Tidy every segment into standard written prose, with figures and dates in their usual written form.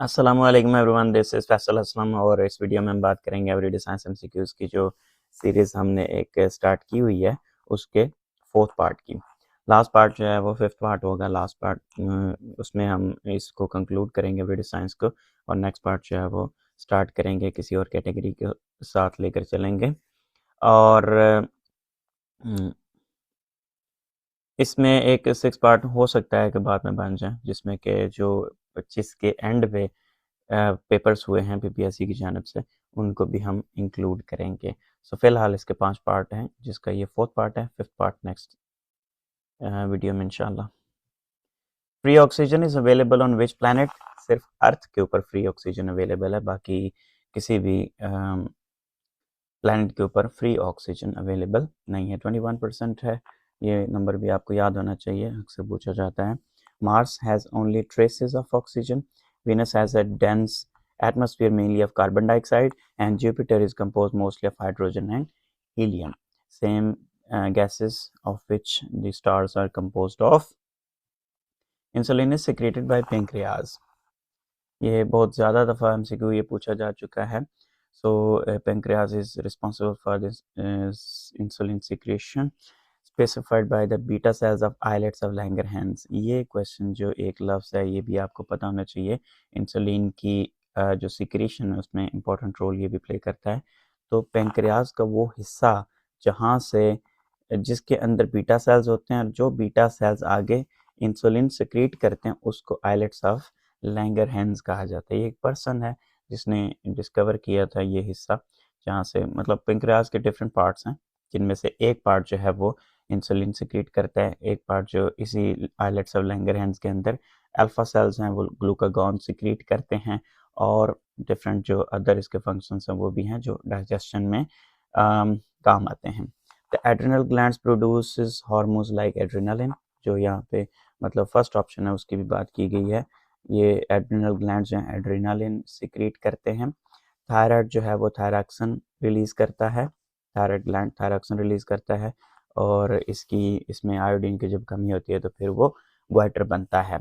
अस्सलामुअलैकुम everyone, this is Faisal Aslam और इस वीडियो में हम बात करेंगे एवरीडे साइंस एमसीक्यूज़ की जो सीरीज़ हमने एक स्टार्ट की हुई है उसके फोर्थ पार्ट की। लास्ट पार्ट जो है वो फिफ्थ पार्ट होगा। लास्ट पार्ट उसमें हम इसको कंक्लूड करेंगे एवरीडे साइंस को, और नेक्स्ट पार्ट जो है वो स्टार्ट करेंगे किसी और कैटेगरी के साथ लेकर चलेंगे। और इसमें एक सिक्स पार्ट हो सकता है कि बाद में बन जाए, जिसमें कि जो 25 के एंड पे पेपर्स हुए हैं पीपीएससी की जानिब से उनको भी हम इंक्लूड करेंगे। सो फिलहाल इसके 5 पार्ट हैं, जिसका ये फोर्थ पार्ट है। फिफ्थ पार्ट नेक्स्ट वीडियो में इंशाल्लाह। Free oxygen is available on which planet? सिर्फ अर्थ के ऊपर फ्री ऑक्सीजन अवेलेबल है, बाकी किसी भी प्लैनेट के ऊपर फ्री ऑक्सीजन अवेलेबल नहीं है। 21% है, ये नंबर भी आपको याद होना चाहिए, अक्सर पूछा जाता है। Mars has only traces of oxygen, Venus has a dense atmosphere mainly of carbon dioxide, and Jupiter is composed mostly of hydrogen and helium, same gases of which the stars are composed of. Insulin is secreted by pancreas. ये बहुत ज़्यादा दफ़ा MCQ ये पूछा जा चुका है। सो pancreas is responsible for this insulin secretion specified by the beta cells of islets of Langerhans। ये क्वेश्चन जो एक लफ्ज़ है ये भी आपको पता होना चाहिए। इंसुलिन की जो सिक्रेशन है उसमें इम्पोर्टेंट रोल ये भी प्ले करता है। तो पेंक्रियाज का वो हिस्सा जहाँ से जिसके अंदर बीटा सेल्स होते हैं और जो बीटा सेल्स आगे इंसुलिन सिक्रीट करते हैं उसको आइलेट्स ऑफ लैंगरहैंस कहा जाता है। ये एक पर्सन है जिसने डिस्कवर किया था ये हिस्सा, जहाँ से मतलब पेंक्रियाज के डिफरेंट पार्ट्स हैं, जिनमें से एक पार्ट जो है वो इंसुलिन सिक्रीट करता है, एक पार्ट जो इसी आइलेट्स ऑफ लैंगरहैंस के अंदर अल्फा सेल्स हैं वो ग्लूकागॉन सिक्रीट करते हैं, और डिफरेंट जो अदर इसके फंक्शंस हैं वो भी हैं जो डाइजेशन में काम आते हैं। The adrenal glands produces hormones like adrenaline, जो यहाँ पे मतलब फर्स्ट ऑप्शन है उसकी भी बात की गई है। ये एड्रिनल ग्लैंड्स जो हैं एड्रेनालिन सिक्रीट करते हैं। थायराइड जो है वो थायरॉक्सिन रिलीज करता है, थायराइड ग्लैंड थायरॉक्सिन रिलीज करता है, और इसमें आयोडीन की जब कमी होती है तो फिर वो ग्वाइटर बनता है।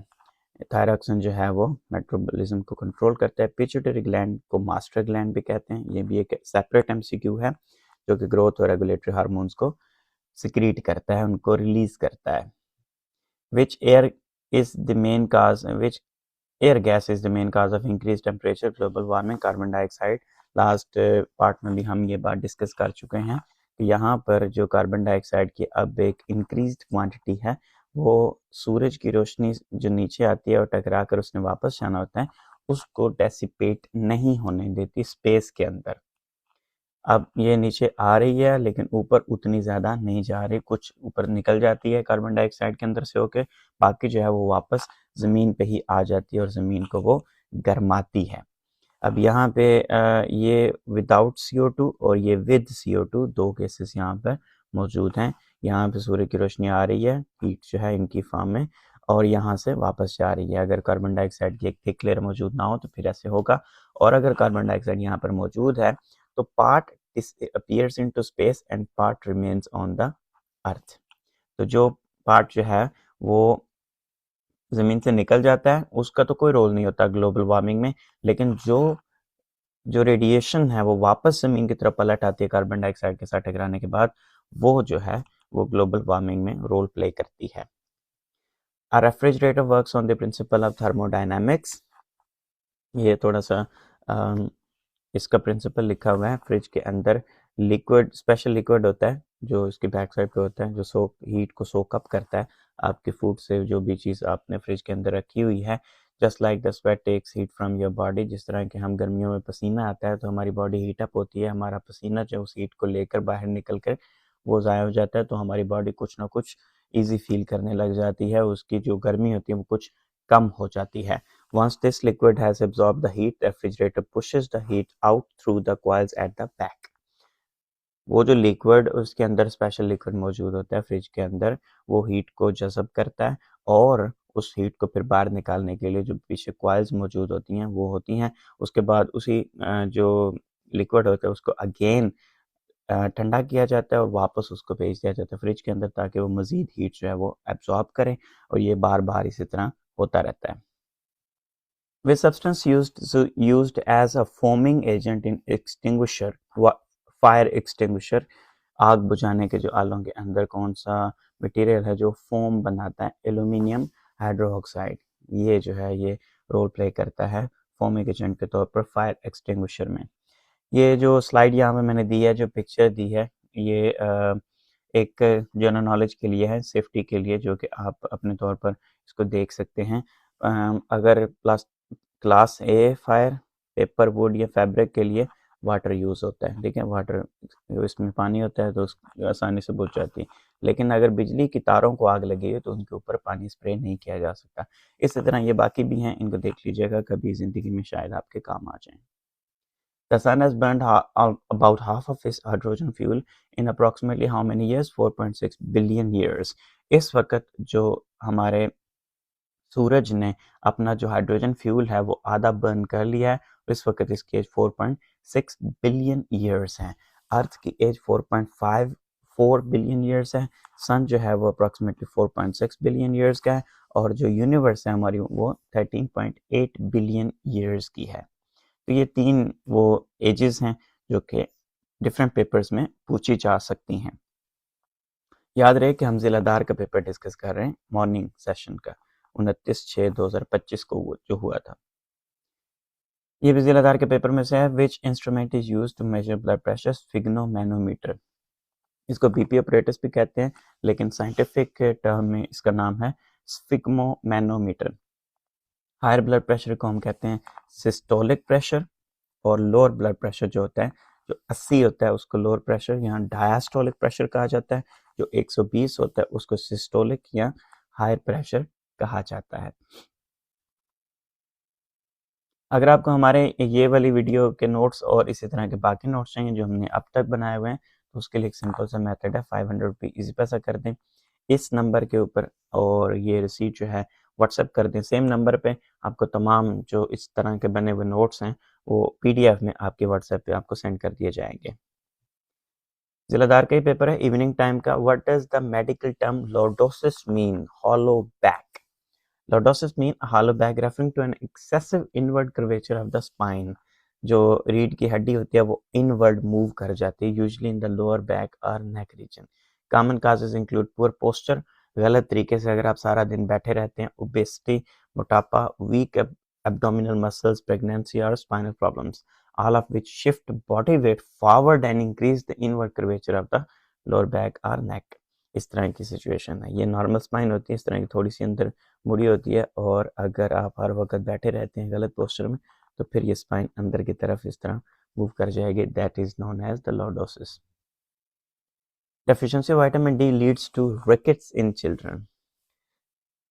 थायरॉक्सिन जो है वो मेटाबॉलिज्म को कंट्रोल करता है। पिट्यूटरी ग्लैंड को मास्टर ग्लैंड भी कहते हैं, ये भी एक सेपरेट एमसीक्यू है, जो कि ग्रोथ और रेगुलेटरी हार्मोन्स को सिक्रीट करता है, उनको रिलीज करता है। Which air is the main cause which air gas is the main cause of increase temperature, global warming, carbon dioxide. Last part में भी हम ये बात डिस्कस कर चुके हैं कि यहाँ पर जो कार्बन डाइऑक्साइड की अब एक इंक्रीज्ड क्वांटिटी है वो सूरज की रोशनी जो नीचे आती है और टकरा कर उसने वापस जाना होता है उसको डेसिपेट नहीं होने देती स्पेस के अंदर। अब ये नीचे आ रही है लेकिन ऊपर उतनी ज़्यादा नहीं जा रही, कुछ ऊपर निकल जाती है कार्बन डाइऑक्साइड के अंदर से होके, बाकी जो है वो वापस ज़मीन पे ही आ जाती है और ज़मीन को वो गर्माती है। अब यहाँ पे ये विदाउट CO2 और ये विद CO2 दो केसेस यहाँ पर मौजूद हैं। यहाँ पे सूर्य की रोशनी आ रही है, हीट जो है इनकी फॉर्म में, और यहाँ से वापस जा रही है। अगर कार्बन डाइऑक्साइड की एक थिक लेयर मौजूद ना हो तो फिर ऐसे होगा, और अगर कार्बन डाइऑक्साइड यहाँ पर मौजूद है तो part appears into space and part remains on the earth। तो जो पार्ट जो है वो ज़मीन से निकल जाता है उसका तो कोई रोल नहीं होता ग्लोबल वार्मिंग में, लेकिन जो जो रेडिएशन है वो वापस ज़मीन की तरफ पलट आती है कार्बन डाइऑक्साइड के साथ टकराने के बाद, वो जो है वो ग्लोबल वार्मिंग में रोल प्ले करती है। A refrigerator works on the principle of thermodynamics। ये थोड़ा सा इसका प्रिंसिपल लिखा हुआ है। फ्रिज के अंदर लिक्विड, स्पेशल लिक्विड होता है जो इसकी बैक साइड पे होता है, जो सोक हीट को सोक अप करता है आपके फूड से, जो भी चीज़ आपने फ्रिज के अंदर रखी हुई है। Just like the sweat takes heat from your body, जिस तरह के हम गर्मियों में पसीना आता है तो हमारी बॉडी हीट अप होती है, हमारा पसीना जो उस हीट को लेकर बाहर निकल कर वो ज़ाया हो जाता है, तो हमारी बॉडी कुछ ना कुछ ईजी फील करने लग जाती है, उसकी जो गर्मी होती है वो कुछ कम हो जाती है। Once this liquid has absorbed the heat, the refrigerator pushes the heat out through the coils at the back। वो जो लिक्विड उसके अंदर स्पेशल लिक्विड मौजूद होता है फ्रिज के अंदर, वो हीट को जज़ब करता है और उस हीट को फिर बाहर निकालने के लिए जो पीछे कॉइल्स मौजूद होती हैं वो होती हैं। उसके बाद उसी जो लिक्विड होता है उसको अगेन ठंडा किया जाता है और वापस उसको भेज दिया जाता है फ्रिज के अंदर, ताकि वो मज़ीद हीट जो है वो एब्जॉर्ब करें, और ये बार बार इसी तरह होता रहता है। With substance used as a foaming agent in extinguisher, fire extinguisher, आग बुझाने के जो आलों के अंदर कौन सा मटेरियल है जो फोम बनाता है? Aluminium hydroxide. ये जो है ये रोल प्ले करता है फोमिंग एजेंट के तौर पर फायर एक्सटिंग्विशर में। ये जो स्लाइड यहाँ पे मैंने दी है, जो पिक्चर दी है, ये एक जनरल नॉलेज के लिए है, सेफ्टी के लिए, जो कि आप अपने तौर पर इसको देख सकते हैं। अगर class A fire, paper, would या फैब्रिक के लिए वाटर यूज़ होता है, ठीक है, वाटर, इसमें पानी होता है तो आसानी से बुझ जाती है। लेकिन अगर बिजली की तारों को आग लगी है तो उनके ऊपर पानी स्प्रे नहीं किया जा सकता। इसी तरह ये बाकी भी हैं, इनको देख लीजिएगा, कभी ज़िंदगी में शायद आपके काम आ जाएं। The sun has burned about half of its hydrogen fuel in approximately how many years? 4.6 billion years. इस वक्त जो हमारे सूरज ने अपना जो हाइड्रोजन फ्यूल है वो आधा बर्न कर लिया है, इस वक्त इसकी एज 4.6 बिलियन ईयर्स है। अर्थ की एज 4.54 बिलियन ईयर्स है। सन जो है वो अप्रॉक्सीमेटली 4.6 बिलियन ईयर्स का है, और जो यूनिवर्स है हमारी वो 13.8 बिलियन ईयर्स की है। तो ये तीन वो एजेस हैं जो कि डिफरेंट पेपर्स में पूछी जा सकती हैं। याद रहे कि हम जिलादार का पेपर डिस्कस कर रहे हैं, मॉर्निंग सेशन का, 29/6/2025 को जो हुआ था। ये भी जिलादार के पेपर में से है। Which instrument is use to measure blood pressure? Sphygmomanometer. इसको बीपी ऑपरेटस भी कहते हैं, लेकिन साइंटिफिक टर्म में इसका नाम है स्फिग्नोमैनोमीटर। हायर ब्लड प्रेशर को हम कहते हैं सिस्टोलिक प्रेशर, और लोअर ब्लड प्रेशर जो होता है, जो 80 होता है, उसको लोअर प्रेशर या डायस्टोलिक प्रेशर कहा जाता है। जो 120 होता है उसको सिस्टोलिक या हायर प्रेशर कहा जाता है। अगर आपको हमारे ये वाली वीडियो के नोट्स और इसी तरह के बाकी नोट्स चाहिए जो हमने अब तक बनाए हुए हैं, तो उसके लिए एक सिंपल सा मेथड है, 500 रुपये ईजी पैसा कर दें इस नंबर के ऊपर, और ये रिसीट जो है व्हाट्सएप कर दें सेम नंबर पे। आपको तमाम जो इस तरह के बने हुए नोट्स हैं वो पीडीएफ में आपके व्हाट्सएप पे आपको सेंड कर दिए जाएंगे। जिलादार का ही पेपर है, इवनिंग टाइम का। What does the medical term lordosis mean? Hollow back. Lordosis mean hollow back, referring to an excessive inward curvature of the spine. जो रीढ़ की हड्डी होती है वो इनवर्ड मूव कर जाती है, usually in the lower back और neck region. Common causes include poor posture, गलत तरीके से अगर आप सारा दिन बैठे रहते हैं, ओबेसिटी, मोटापा, वीक एब्डोमिनल मसल्स, प्रेगनेंसी और spinal problems, all of which shift body weight forward and increase the inward curvature of the lower back or neck. इस तरह की सिचुएशन है। ये नॉर्मल स्पाइन होती है, इस तरह की थोड़ी सी अंदर मुड़ी होती है, और अगर आप हर वक्त बैठे रहते हैं गलत पोस्चर में तो फिर ये स्पाइन अंदर की तरफ इस तरह मूव कर जाएगी। That is known as the lordosis. Deficiency vitamin D leads to rickets in children.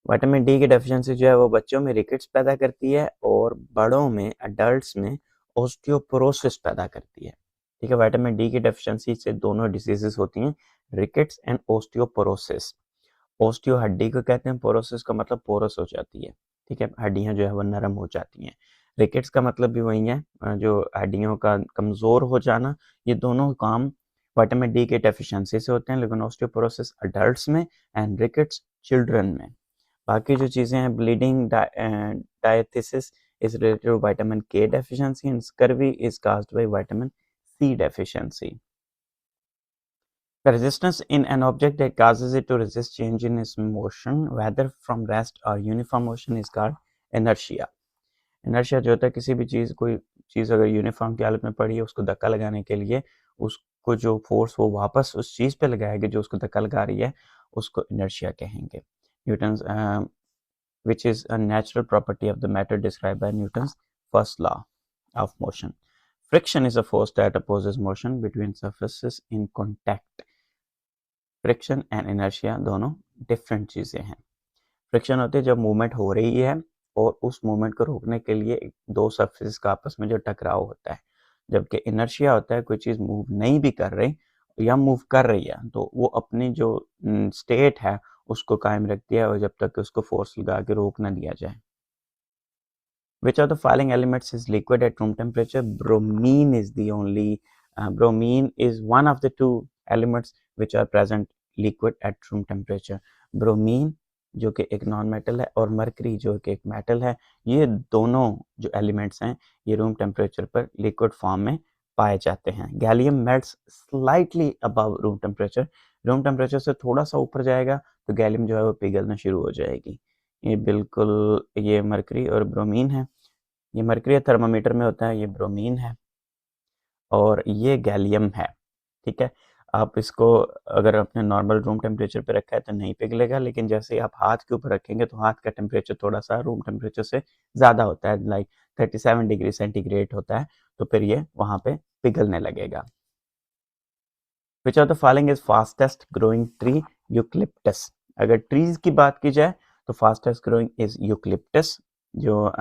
Vitamin D की डेफिशिएंसी जो है वो बच्चों में रिकेट्स पैदा करती है, और बड़ों में, अडल्ट्स में ऑस्टियोपोरोसिस पैदा करती है। ठीक है, विटामिन डी की डेफिशिएंसी से दोनों डिजीजेस होती हैं, रिकेट्स एंड ऑस्टियोपोरोसिस। ओस्टियो हड्डी को कहते हैं, पोरोसिस का मतलब पोरस हो जाती है, ठीक है, हड्डियां जो है वो नरम हो जाती हैं। रिकेट्स का मतलब भी वही है, जो हड्डियों का कमज़ोर हो जाना। ये दोनों काम विटामिन डी के डेफिशिएंसी से होते हैं, लेकिन ओस्टियोपोरोसिस अडल्ट्स में एंड रिकेट्स चिल्ड्रन में। बाकी जो चीज़ें हैं, bleeding diathesis is related to vitamin K deficiency, and scurvy is caused by vitamin C deficiency. The resistance in an object that causes it to resist change in its motion, whether from rest or uniform motion, is called inertia. Inertia जो होता है, किसी भी चीज़, कोई चीज़ अगर uniform की हालत में पड़ी है, उसको धक्का लगाने के लिए उसको जो फोर्स वो वापस उस चीज़ पे लगाएगी जो उसको धक्का लगा रही है, उसको inertia कहेंगे। Newton's which is a natural property of the matter described by Newton's first law of motion. Friction is a force that opposes motion between surfaces in contact. Friction and inertia दोनों different चीज़ें हैं। Friction होती है जब movement हो रही है और उस मूवमेंट को रोकने के लिए दो सरफेस का आपस में जो टकराव होता है, जबकि इनर्शिया होता है कोई चीज़ मूव नहीं भी कर रही या मूव कर रही है तो वो अपनी जो स्टेट है उसको कायम रखती है, और जब तक उसको फोर्स लगा के रोक ना दिया जाए। Which of the following elements is liquid at room temperature? Bromine is the only, bromine is one of the two elements which are present liquid at room temperature. Bromine जो कि एक नॉन मेटल है और mercury जो कि एक metal है, ये दोनों जो एलिमेंट्स हैं ये रूम टेम्परेचर पर लिक्विड फॉर्म में पाए जाते हैं। Gallium melts slightly above room temperature से थोड़ा सा ऊपर जाएगा तो गैलियम जो है वो पिघलना शुरू हो जाएगी। ये बिल्कुल, ये मरकरी और ब्रोमीन है। ये मरकरी थर्मामीटर में होता है, ये ब्रोमीन है और ये गैलियम है। ठीक है, आप इसको अगर अपने नॉर्मल रूम टेम्परेचर पे रखा है तो नहीं पिघलेगा, लेकिन जैसे ही आप हाथ के ऊपर रखेंगे तो हाथ का टेम्परेचर थोड़ा सा रूम टेम्परेचर से ज़्यादा होता है, लाइक 37 डिग्री सेंटीग्रेड होता है, तो फिर ये वहाँ पे पिघलने लगेगा। विच of the following is fastest growing tree? Eucalyptus. अगर ट्रीज की बात की जाए तो फास्टेस्ट ग्रोइंग इज यूक्लिप्टस, जो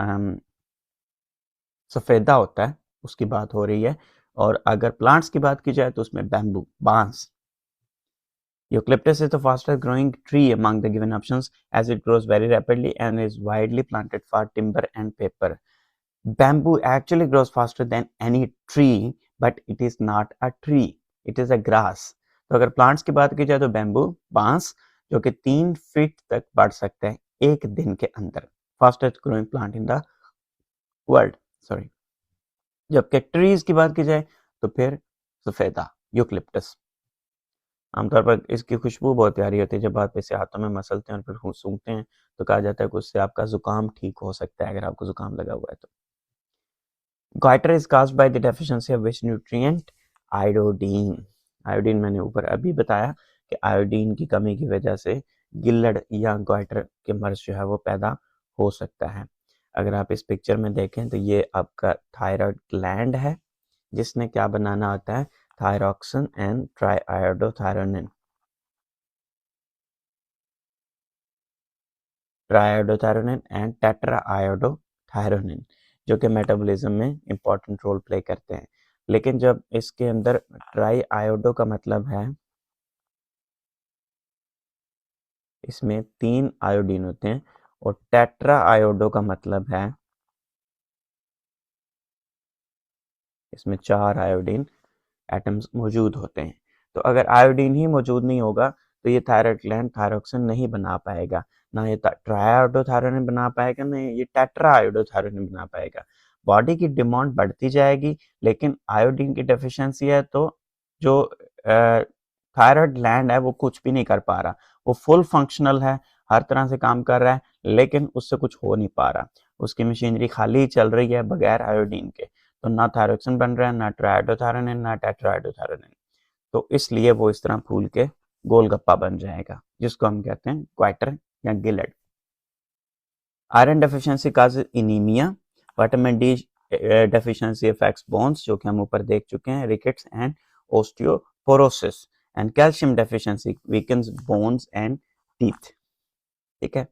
सफेदा होता है उसकी बात हो रही है। और अगर प्लांट्स की बात की जाए तो उसमें बैम्बू, बांस। Eucalyptus is the fastest growing tree among the given options as it grows very rapidly and is widely planted for timber and paper. Bamboo actually grows faster than any tree, but it is not a tree. It is a grass. तो अगर plants की बात की जाए तो bamboo, बांस, जो कि 3 फीट तक बढ़ सकते हैं एक दिन के अंदर, fastest growing plant in the world, sorry. जबकि ट्रीज की बात की जाए तो फिर सफेदा, यूक्लिप्टस। आमतौर पर इसकी खुशबू बहुत प्यारी होती है, जब आप इसे हाथों में मसलते हैं और फिर सूंघते हैं तो कहा जाता है कि उससे आपका जुकाम ठीक हो सकता है, अगर आपको जुकाम लगा हुआ है तो। Goiter is caused by the deficiency of which nutrient? Iodine. Iodine मैंने ऊपर अभी बताया कि आयोडीन की कमी की वजह से गिल्लड़ या गॉइटर के मर्ज जो है वो पैदा हो सकता है। अगर आप इस पिक्चर में देखें तो ये आपका थायराइड ग्लैंड है, जिसने क्या बनाना होता है? Thyroxine and triiodothyronine. Triiodothyronine and tetraiodothyronine, जो कि मेटाबॉलिज्म में इंपॉर्टेंट रोल प्ले करते हैं। लेकिन जब इसके अंदर ट्राइआयोडो का मतलब है इसमें 3 आयोडीन होते हैं और टेट्राआयोडो का मतलब है इसमें 4 आयोडीन एटम्स मौजूद होते हैं। तो अगर आयोडीन ही मौजूद नहीं होगा तो ये थायराइड ग्लैंड थायरॉक्सिन नहीं बना पाएगा, ना ये ट्राइआयोडोथायरोनिन बना पाएगा, ना ये टेट्राआयोडोथायरोनिन बना पाएगा। बॉडी की डिमांड बढ़ती जाएगी, लेकिन आयोडीन की डेफिशिएंसी है तो जो थायराइड ग्लैंड है वो कुछ भी नहीं कर पा रहा। वो फुल फंक्शनल है, हर तरह से काम कर रहा है, लेकिन उससे कुछ हो नहीं पा रहा। उसकी मशीनरी खाली चल रही है बगैर आयोडीन के। तो ना थायरोक्सिन बन रहा है, ना ट्राइआयोडोथायरोनिन, ना टेट्राआयोडोथायरोनिन। तो इसलिए वो इस तरह फूल के गोलगप्पा बन जाएगा, जिसको हम कहते हैं क्वाइटर या गिलड। Iron deficiency causes anaemia. Vitamin D deficiency affects bones, जो कि हम ऊपर देख चुके हैं, rickets and osteoporosis. And calcium deficiency weakens bones and teeth. ठीक है।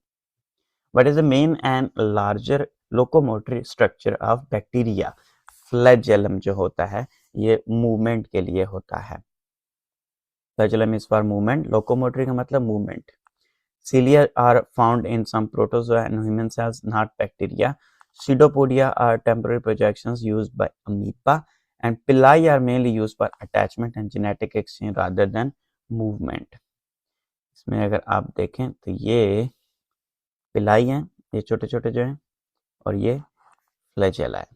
What is the main and larger locomotory structure of bacteria? Flagellum जो होता है ये मूवमेंट के लिए होता है। Flagellum is for movement, locomotory का मतलब movement. Cilia are found in some protozoa and human cells, not bacteria. Pseudopodia are temporary projections used by amoeba, and pili are mainly used for attachment and genetic exchange rather than movement. इसमें अगर आप देखें तो ये पिलाई हैं, ये छोटे छोटे जो हैं, और ये फ्लैजेला है।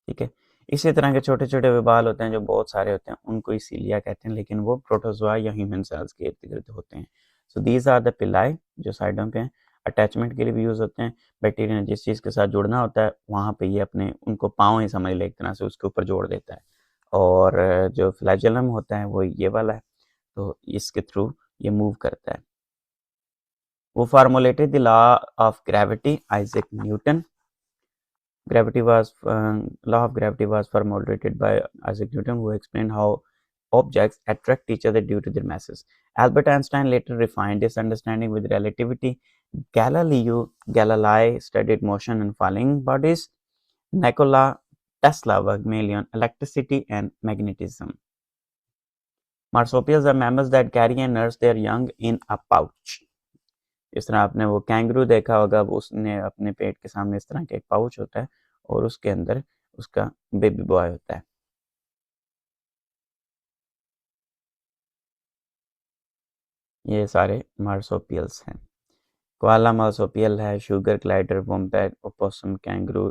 ठीक है, इसी तरह के छोटे छोटे विबाल होते हैं जो बहुत सारे होते हैं, उनको इसीलिया कहते हैं, लेकिन वो प्रोटोजोआ या ह्यूमन सेल्स के इर्द गिर्द होते हैं। सो दीज आर द पिलाई जो साइडों पे हैं, अटैचमेंट के लिए भी यूज होते हैं। बैक्टीरिया ने जिस चीज़ के साथ जुड़ना होता है वहाँ पे ये अपने उनको पाँव ही समझ ले एक तरह से उसके ऊपर जोड़ देता है। और जो फ्लैजेलम होता है वो ये वाला है, तो इसके थ्रू ये मूव करता है। वो formulated the law of gravity? Isaac Newton. Law of gravity was formulated by Isaac Newton, who explained how objects attract each other due to their masses. Albert Einstein later refined this understanding with relativity. Galileo Galilei studied motion in falling bodies. Nikola Tesla worked mainly on electricity and magnetism. Marsupials are mammals that carry and nurse their young in a pouch. इस तरह आपने वो kangaroo देखा होगा, उसने अपने पेट के सामने इस तरह का एक पाउच होता है और उसके अंदर उसका बेबी बॉय होता है। ये सारे मार्सोपियल्स हैं। कोआला मार्सोपियल है, sugar glider, wombat, opossum, kangaroo,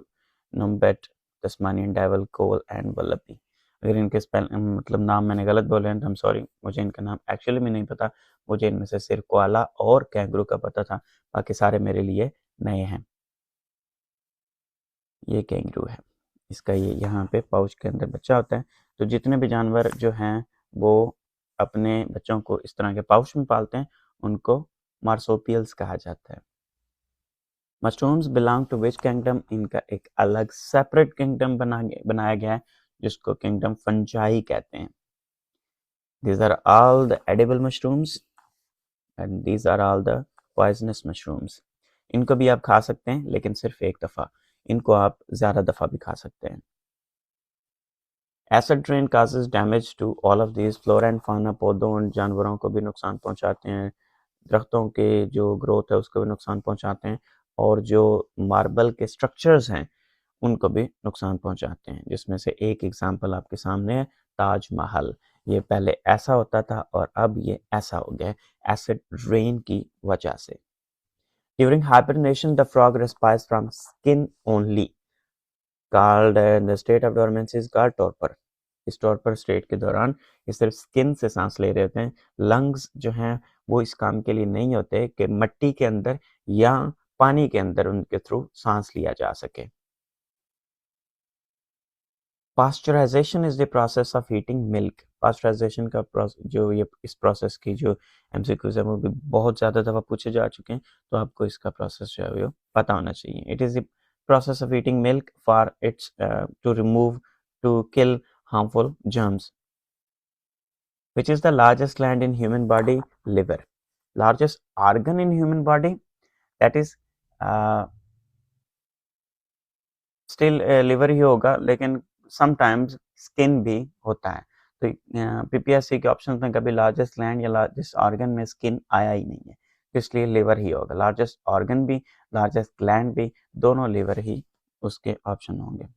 numbat, Tasmanian devil, quoll and wallaby. अगर इनके स्पेल मतलब नाम मैंने गलत बोले हैं तो हम सॉरी, मुझे इनका नाम एक्चुअली में नहीं पता। मुझे इनमें से सिर्फ कोआला और कैंगरू का पता था, बाकी सारे मेरे लिए नए हैं। ये कैंगरू है, इसका ये यहाँ पे पाउच के अंदर बच्चा होता है। तो जितने भी जानवर जो हैं वो अपने बच्चों को इस तरह के पाउच में पालते हैं, उनको मार्सोपियल्स कहा जाता है। Mushrooms belong to which kingdom? इनका एक अलग सेपरेट किंगडम बनाया गया है जिसको किंगडम फंजाई कहते हैं। These are all the edible mushrooms and these are all the poisonous mushrooms. इनको भी आप खा सकते हैं लेकिन सिर्फ एक दफ़ा, इनको आप ज़्यादा दफ़ा भी खा सकते हैं। Acid rain causes damage to all of these flora and fauna, पौधों और जानवरों को भी नुकसान पहुंचाते हैं, दरख्तों के जो ग्रोथ है उसको भी नुकसान पहुंचाते हैं, और जो मार्बल के स्ट्रक्चर्स हैं उनको भी नुकसान पहुंचाते हैं, जिसमें से एक एग्जांपल आपके सामने है, ताजमहल। ये पहले ऐसा होता था और अब ये ऐसा हो गया है एसिड रेन की वजह से। During hibernation the frog respires from skin only, called the state of dormancy is called torpor. इस टॉर्पर स्टेट के दौरान ये सिर्फ स्किन से सांस ले रहे होते हैं। लंग्स जो हैं वो इस काम के लिए नहीं होते कि मिट्टी के अंदर या पानी के अंदर उनके थ्रू सांस लिया जा सके। Pasteurisation is the process of heating milk. Pasteurisation का जो ये इस प्रोसेस की जो एमसीक्यूज है वो भी बहुत ज़्यादा दफ़ा पूछे जा चुके हैं, तो आपको इसका प्रोसेस जो है वो पता होना चाहिए। It is the process of heating milk for its to remove to kill harmful germs. Which is the largest gland in human body? Liver. Largest organ in human body? That is still liver ही होगा, लेकिन sometimes skin भी होता है। तो PPSC के option में कभी largest gland या लार्जेस्ट ऑर्गन में स्किन आया ही नहीं है, तो इसलिए लिवर ही होगा। लार्जेस्ट ऑर्गन भी लार्जेस्ट ग्लैंड भी दोनों लिवर ही उसके ऑप्शन होंगे।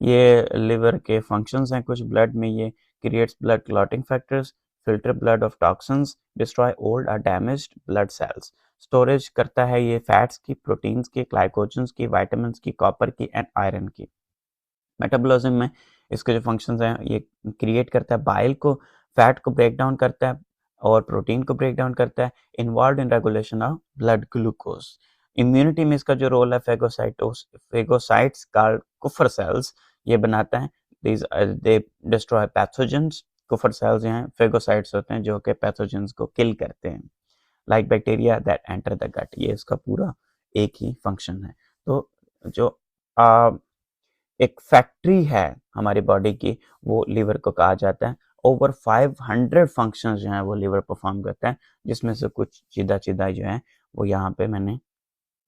ये लिवर के फंक्शंस हैं कुछ। ब्लड में ये creates blood clotting factors, filter blood of toxins, destroy old और डैमेज्ड ब्लड सेल्स। स्टोरेज करता है ये फैट्स की, प्रोटीन्स की, ग्लाइकोजन्स की, विटामिन्स की, कॉपर की एंड आयरन की। मेटाबॉलिज्म में इसके जो फंक्शंस हैं, ये क्रिएट करता है बाइल को, फैट को ब्रेक डाउन करता है और प्रोटीन को ब्रेक डाउन करता है। Involve in regulation of blood glucose. Immunity में इसका जो रोल है, फेगोसाइट्स कॉल्ड कुफर सेल्स ये बनाता है। दे डिस्ट्रॉय पैथोजेंस। कुफर सेल्स जो हैं फेगोसाइट्स होते हैं जो कि पैथोजेंस को किल करते हैं, like bacteria that enter the gut. ये इसका पूरा एक ही फंक्शन है। तो जो एक फैक्ट्री है हमारी बॉडी की, वो लिवर को कहा जाता है। ओवर 500 फंक्शंस जो हैं वो लिवर परफॉर्म करता है, जिसमें से कुछ सीधा सीधा जो है वो यहाँ पे मैंने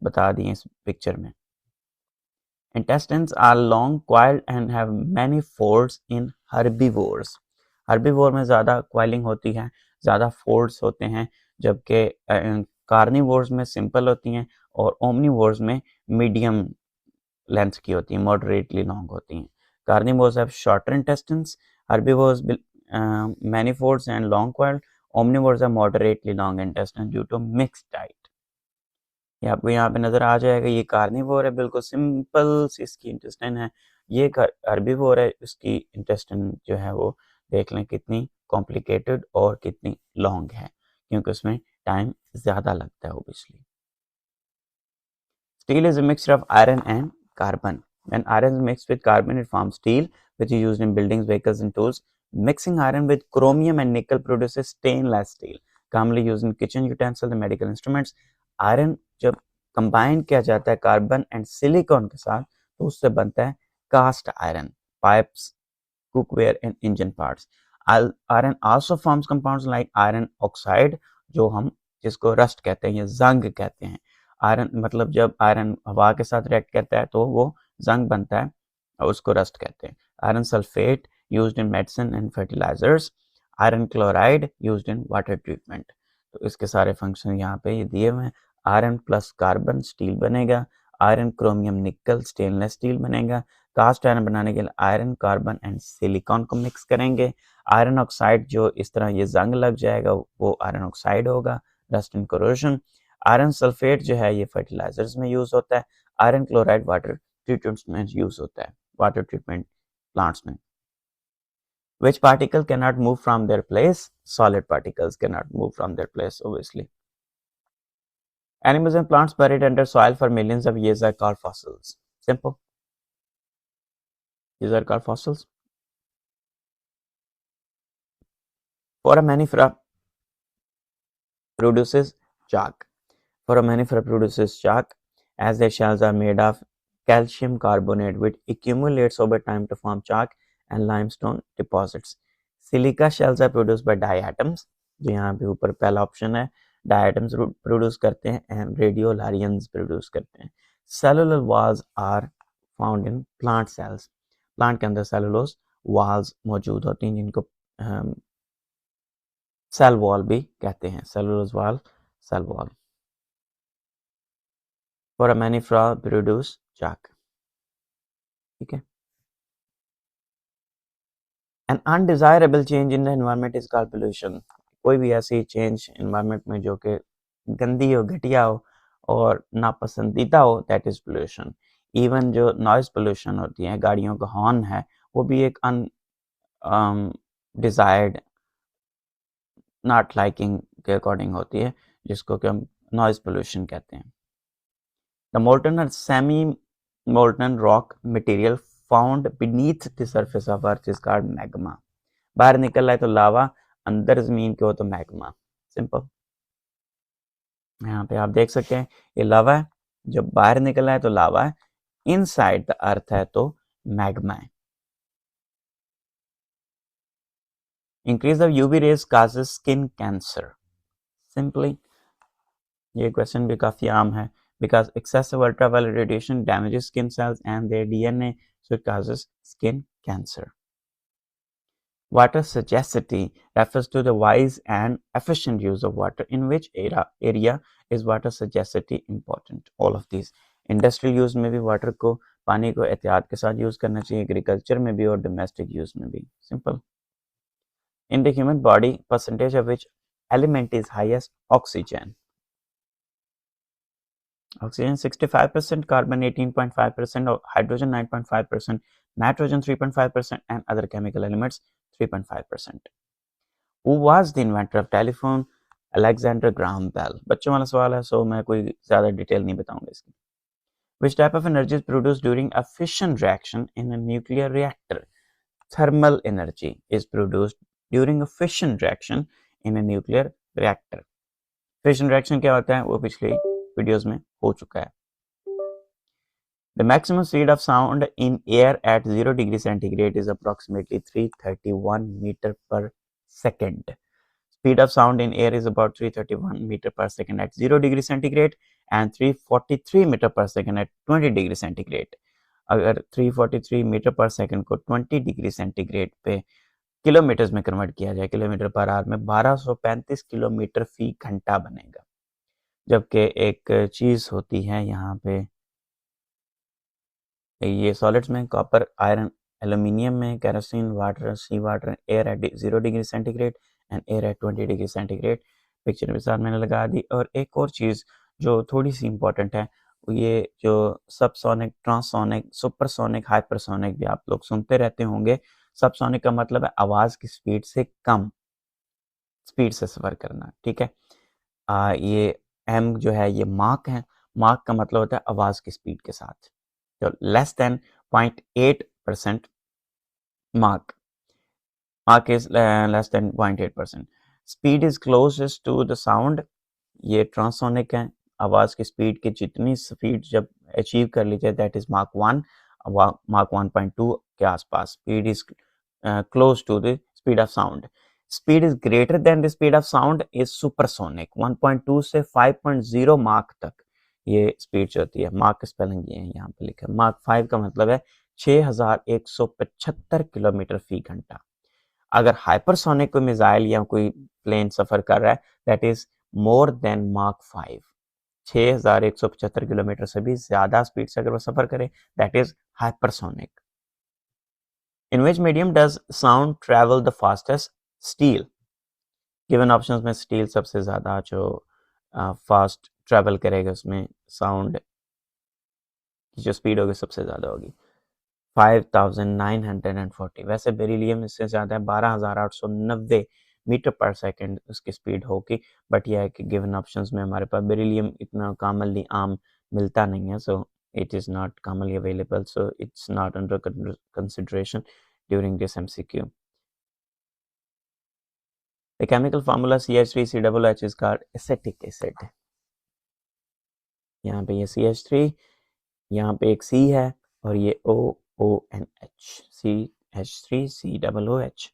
बता दिए इस पिक्चर में। Intestines are long coiled and have many folds in herbivores. Herbivore में ज़्यादा क्वाइलिंग होती है, ज़्यादा फोल्ड्स होते हैं, जबकि कार्निवोर्स में सिंपल होती हैं और ओमनिवोर्स में मीडियम लेंथ की होती हैं, मॉडरेटली लॉन्ग होती हैं। Carnivores have shorter intestines, herbivores many folds and long coiled, omnivores are moderately long intestine due to mixed diet. ये आपको यहाँ पे नजर आ जाएगा, ये कार्निवोर है, बिल्कुल सिंपल सी इसकी इंटेस्टाइन है। ये हर्बीवोर है, इसकी इंटेस्टाइन जो है वो देख लें कितनी कॉम्प्लिकेटेड और कितनी लॉन्ग है, क्योंकि उसमें टाइम ज़्यादा लगता है obviously. Steel is a mixture of iron and carbon. When iron is mixed with carbon, it forms steel, which is used in buildings, vehicles, and tools. Mixing iron with chromium and nickel produces stainless steel, commonly used in kitchen utensils and medical instruments. Iron जब combine किया जाता है carbon and silicon के साथ, तो उससे बनता है cast iron, pipes, cookware and engine parts. Iron also forms compounds like iron oxide, जो हम जिसको रस्ट कहते हैं या जंग कहते हैं। आयरन मतलब जब आयरन हवा के साथ रिएक्ट करता है तो वो जंग बनता है और उसको रस्ट कहते हैं। Iron sulphate used in medicine and fertilisers. Iron chloride used in water treatment. तो इसके सारे फंक्शन यहाँ पे ये दिए हुए हैं। आयरन प्लस कार्बन स्टील बनेगा, आयरन क्रोमियम निकल स्टेनलेस स्टील बनेगा। कास्ट आयरन बनाने के लिए आयरन, कार्बन एंड सिलिकॉन को मिक्स करेंगे। आयरन ऑक्साइड जो इस तरह ये जंग लग जाएगा वो आयरन ऑक्साइड होगा, rust and corrosion. Iron sulphate जो है ये फर्टिलाइजर्स में यूज होता है, आयरन क्लोराइड वाटर ट्रीटमेंट में यूज होता है, वाटर ट्रीटमेंट प्लांट्स में। Which particle cannot move from their place? Solid particles cannot move from their place, obviously. Animals and plants buried under soil for millions of years are called fossils. Simple. These are called fossils. Foraminifera produces chalk. Foraminifera produces chalk as their shells are made of calcium carbonate which accumulates over time to form chalk and limestone deposits. Silica shells are produced by diatoms, जो यहाँ पे ऊपर पहला option है, diatoms produce करते हैं and रेडियोलारियंस produce करते हैं. Cellular walls are found in plant cells. Plant के अंदर सेलुलोज वॉल्स मौजूद होती हैं जिनको सेल वॉल भी कहते हैं, cellulose wall, cell wall. Foraminifera produce chalk. ठीक है. An undesirable change in the environment is called pollution. कोई भी ऐसी चेंज एनवायरनमेंट में जो कि गंदी हो, घटिया हो और नापसंदीदा हो, दैट इज पोल्यूशन. इवन जो नॉइज पोल्यूशन होती है, गाड़ियों का हॉर्न है, वो भी एक डिजायर्ड नॉट लाइकिंग के अकॉर्डिंग होती है, जिसको कि हम नॉइज पोल्यूशन कहते हैं. द मोल्टन और semi molten rock material found beneath the surface of earth is called magma. बाहर निकल रहा है तो लावा, अंदर जमीन के हो तो मैग्मा. सिंपल. यहाँ पे आप देख सकते हैं ये लावा है, जब बाहर निकल रहा है तो लावा है, इनसाइड द अर्थ है तो मैग्मा है. Increase of UV rays causes skin cancer. Simply ये क्वेश्चन भी काफी आम है. Because excessive ultraviolet radiation damages skin cells and their DNA, so it causes skin cancer. Water sagacity refers to the wise and efficient use of water. In which area is water sagacity important? All of these. Industrial use में भी water को, पानी को एहतियात के साथ use करना चाहिए, एग्रीकल्चर में भी और डोमेस्टिक यूज में भी. Simple. In the human body, percentage of which element is highest? Oxygen. Oxygen 65%, carbon 18.5%, hydrogen 9.5%, nitrogen 3.5%, and other chemical elements 3.5%. Who was the inventor of telephone? Alexander Graham Bell. बच्चों वाला सवाल है, सो मैं कोई ज़्यादा detail नहीं बताऊंगा इसकी. Which type of energy is produced during a fission reaction in a nuclear reactor? Thermal energy is produced during a fission reaction in a nuclear reactor. Fission reaction क्या होता है वो पिछले वीडियोस में हो चुका है. The maximum speed of sound in air at 0 degree centigrade is approximately 331 meter per second. Speed of sound in air is about 331 meter per second at 0 degree centigrade and 343 meter per second at 20 degree centigrade. अगर 343 metre पर second को 20 degree centigrade पे kilometres में convert किया जाए, kilometre per our में 1235 kilometre फी घंटा बनेगा. जबकि एक चीज होती है यहाँ पे, ये सॉलिड्स में कॉपर, आयरन, एल्यूमिनियम में kerosene, water, sea water, air at 0 degree centigrade and air at 20 degree centigrade. Picture के साथ मैंने लगा दी. और एक और चीज़ जो थोड़ी सी इंपॉर्टेंट है, ये जो सबसोनिक, ट्रांससोनिक, सुपरसोनिक, हाइपरसोनिक भी आप लोग सुनते रहते होंगे. सबसोनिक का मतलब है आवाज़ की स्पीड से कम स्पीड से सफ़र करना. ठीक है. ये एम जो है ये मार्क है. मार्क का मतलब होता है आवाज़ की स्पीड के साथ. तो लेस देन 0.8% मार्क is less than 0.8%. Speed is closest to the sound, ये ट्रांससोनिक है. आवाज़ की स्पीड की जितनी स्पीड जब अचीव कर लीजिए दैट इज मार्क 1, मार्क 1.2 के आसपास. Speed is close to the speed of sound. Speed is greater than the speed of sound is supersonic. 1.2 से 5.0 मार्क तक ये स्पीड होती है. मार्क स्पेलिंग ये है यहाँ पे लिखा है. मार्क 5 का मतलब है 6175 किलोमीटर फी घंटा. अगर हाइपरसोनिक कोई मिसाइल या कोई प्लेन सफर कर रहा है that is more than mark 5. 6175 kilometre से भी ज्यादा स्पीड से अगर वो सफर करे that is hypersonic. In which medium does sound travel the fastest? Steel. Given options में स्टील सबसे ज़्यादा जो फास्ट ट्रैवल करेगा उसमें साउंड की जो स्पीड होगी सबसे ज़्यादा होगी 5940। वैसे बेरिलियम इससे ज़्यादा है 12890 मीटर पर सेकंड उसकी स्पीड होगी, बट यह है कि गिवन ऑप्शंस में हमारे पास बेरिलियम इतना कॉमनली आम मिलता नहीं है, सो it is not commonly available, so it's not under consideration during this MCQ. The chemical formula CH3COOH is called acetic acid. यहाँ पे ये CH3, यहाँ पे एक C है और ये OONH, CH3COOH.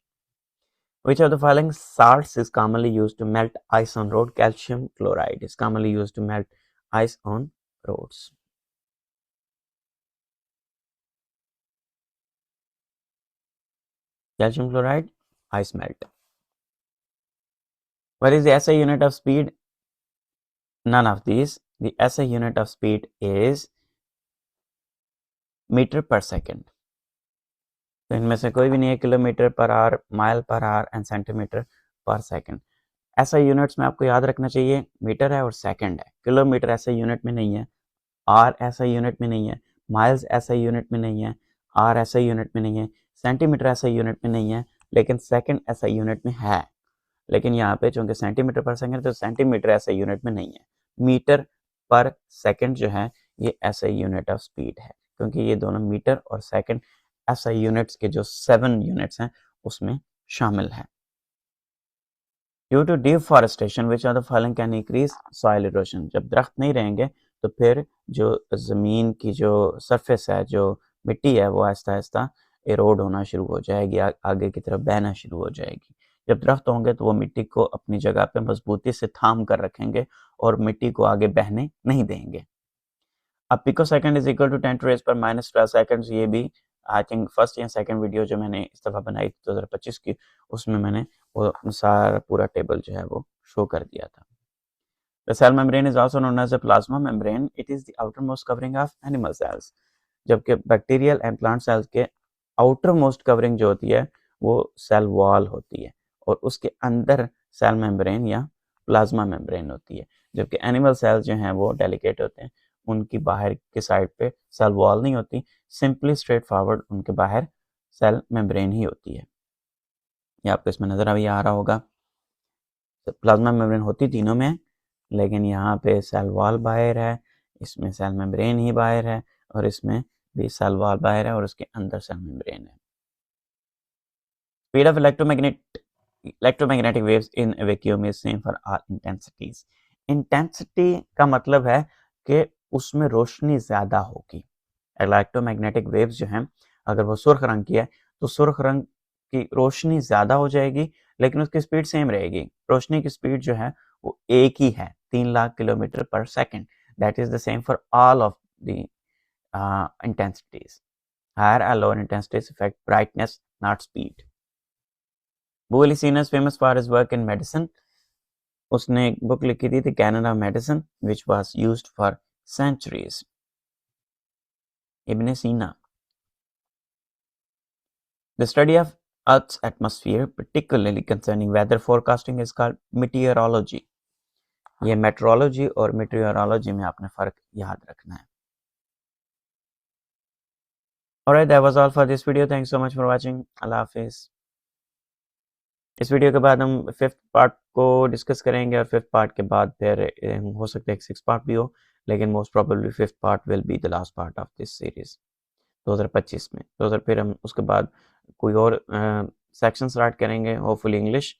Which of the following salts is commonly used to melt ice on road? Calcium chloride is commonly used to melt ice on roads. Calcium chloride, ice melt. What is the SI unit of speed? None of these. The SI unit of speed is metre per second, तो इनमें से कोई भी नहीं है kilometre per hour, mile per hour and centimetre per second. ऐसा units में आपको याद रखना चाहिए मीटर है और सेकंड है। किलोमीटर ऐसा यूनिट में नहीं है, आर ऐसा यूनिट में नहीं है, माइल्स ऐसा यूनिट में नहीं है, आर ऐसा यूनिट में नहीं है, सेंटीमीटर ऐसा यूनिट में नहीं है, लेकिन सेकंड ऐसा यूनिट में है। लेकिन यहाँ पे चूंकि सेंटीमीटर पर सेकंड तो सेंटीमीटर ऐसा यूनिट में नहीं है। मीटर पर सेकंड जो है ये ऐसा यूनिट ऑफ स्पीड है, क्योंकि ये दोनों मीटर और सेकंड ऐसा यूनिट्स के जो 7 यूनिट्स हैं उसमें शामिल है। Due to deforestation which of the following can increase soil erosion. जब दरख्त नहीं रहेंगे तो फिर जो ज़मीन की जो सरफेस है, जो मिट्टी है, वो आहिस्ता आहिस्ता इरोड होना शुरू हो जाएगी, आगे की तरफ बहना शुरू हो जाएगी। जब दरख्त होंगे तो वो मिट्टी को अपनी जगह पे मजबूती से थाम कर रखेंगे और मिट्टी को आगे बहने नहीं देंगे। अब pico second is equal to 10⁻⁻12 seconds. ये भी आई थिंक फर्स्ट या सेकंड वीडियो जो मैंने इस दफ़ा बनाई 2025 की, उसमें मैंने वो सारा पूरा टेबल जो है वो शो कर दिया था। The cell membrane is also known as a plasma membrane. It is the outermost covering of animal cells. जबकि बैक्टीरियल एंड प्लांट सेल्स के आउटर मोस्ट कवरिंग जो होती है वो सेल वॉल होती है और उसके अंदर सेल मेम्ब्रेन या प्लाज्मा मेम्ब्रेन होती है। जबकि एनिमल सेल्स जो हैं वो डेलिकेट होते हैं, उनकी बाहर के साइड पे सेल वॉल नहीं होती, सिंपली स्ट्रेट फॉरवर्ड उनके बाहर सेल मेम्ब्रेन ही होती है। ये आपको इसमें नजर अभी आ रहा होगा। तो प्लाज्मा मेम्ब्रेन होती तीनों में, लेकिन यहाँ पे सेल वॉल बाहर है, इसमें सेल मेम्ब्रेन ही बाहर है और इसमें भी सेल वॉल बाहर है और उसके अंदर सेल मेम्ब्रेन है। Speed of electromagnetic waves in A vacuum is same for all intensities. Intensity का मतलब है कि उसमें रोशनी ज्यादा होगी। इलेक्ट्रोमैग्नेटिक वेव्स जो हैं अगर वो सुर्ख रंग की है तो सुर्ख रंग की रोशनी ज्यादा हो जाएगी, लेकिन उसकी स्पीड सेम रहेगी। रोशनी की स्पीड जो है वो एक ही है, 3 लाख किलोमीटर पर second. That is the same for all of the intensities. Higher or lower intensities affect brightness, not speed. Boole is seen as famous for his work in medicine. उसने एक बुक लिखी थी, The Canon of Medicine, which was used for centuries. Ibn Sina. The study of Earth's atmosphere, particularly concerning weather forecasting, is called meteorology. ये meteorology और meteorology में आपने फर्क याद रखना है। Alright, that was all for this video. Thanks so much for watching. Allah Hafiz. इस video के बाद हम 5th पार्ट को डिस्कस करेंगे और 5th पार्ट के बाद फिर हो सकता है 6th पार्ट भी हो, लेकिन most probably 5th part will be the last part of this series 2025 में। तो फिर हम उसके बाद कोई और सेक्शन स्टार्ट करेंगे, होपफुली इंग्लिश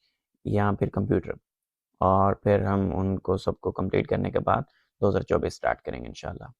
या फिर कंप्यूटर, और फिर हम उनको सबको कंप्लीट करने के बाद 2024 स्टार्ट करेंगे इंशाल्लाह।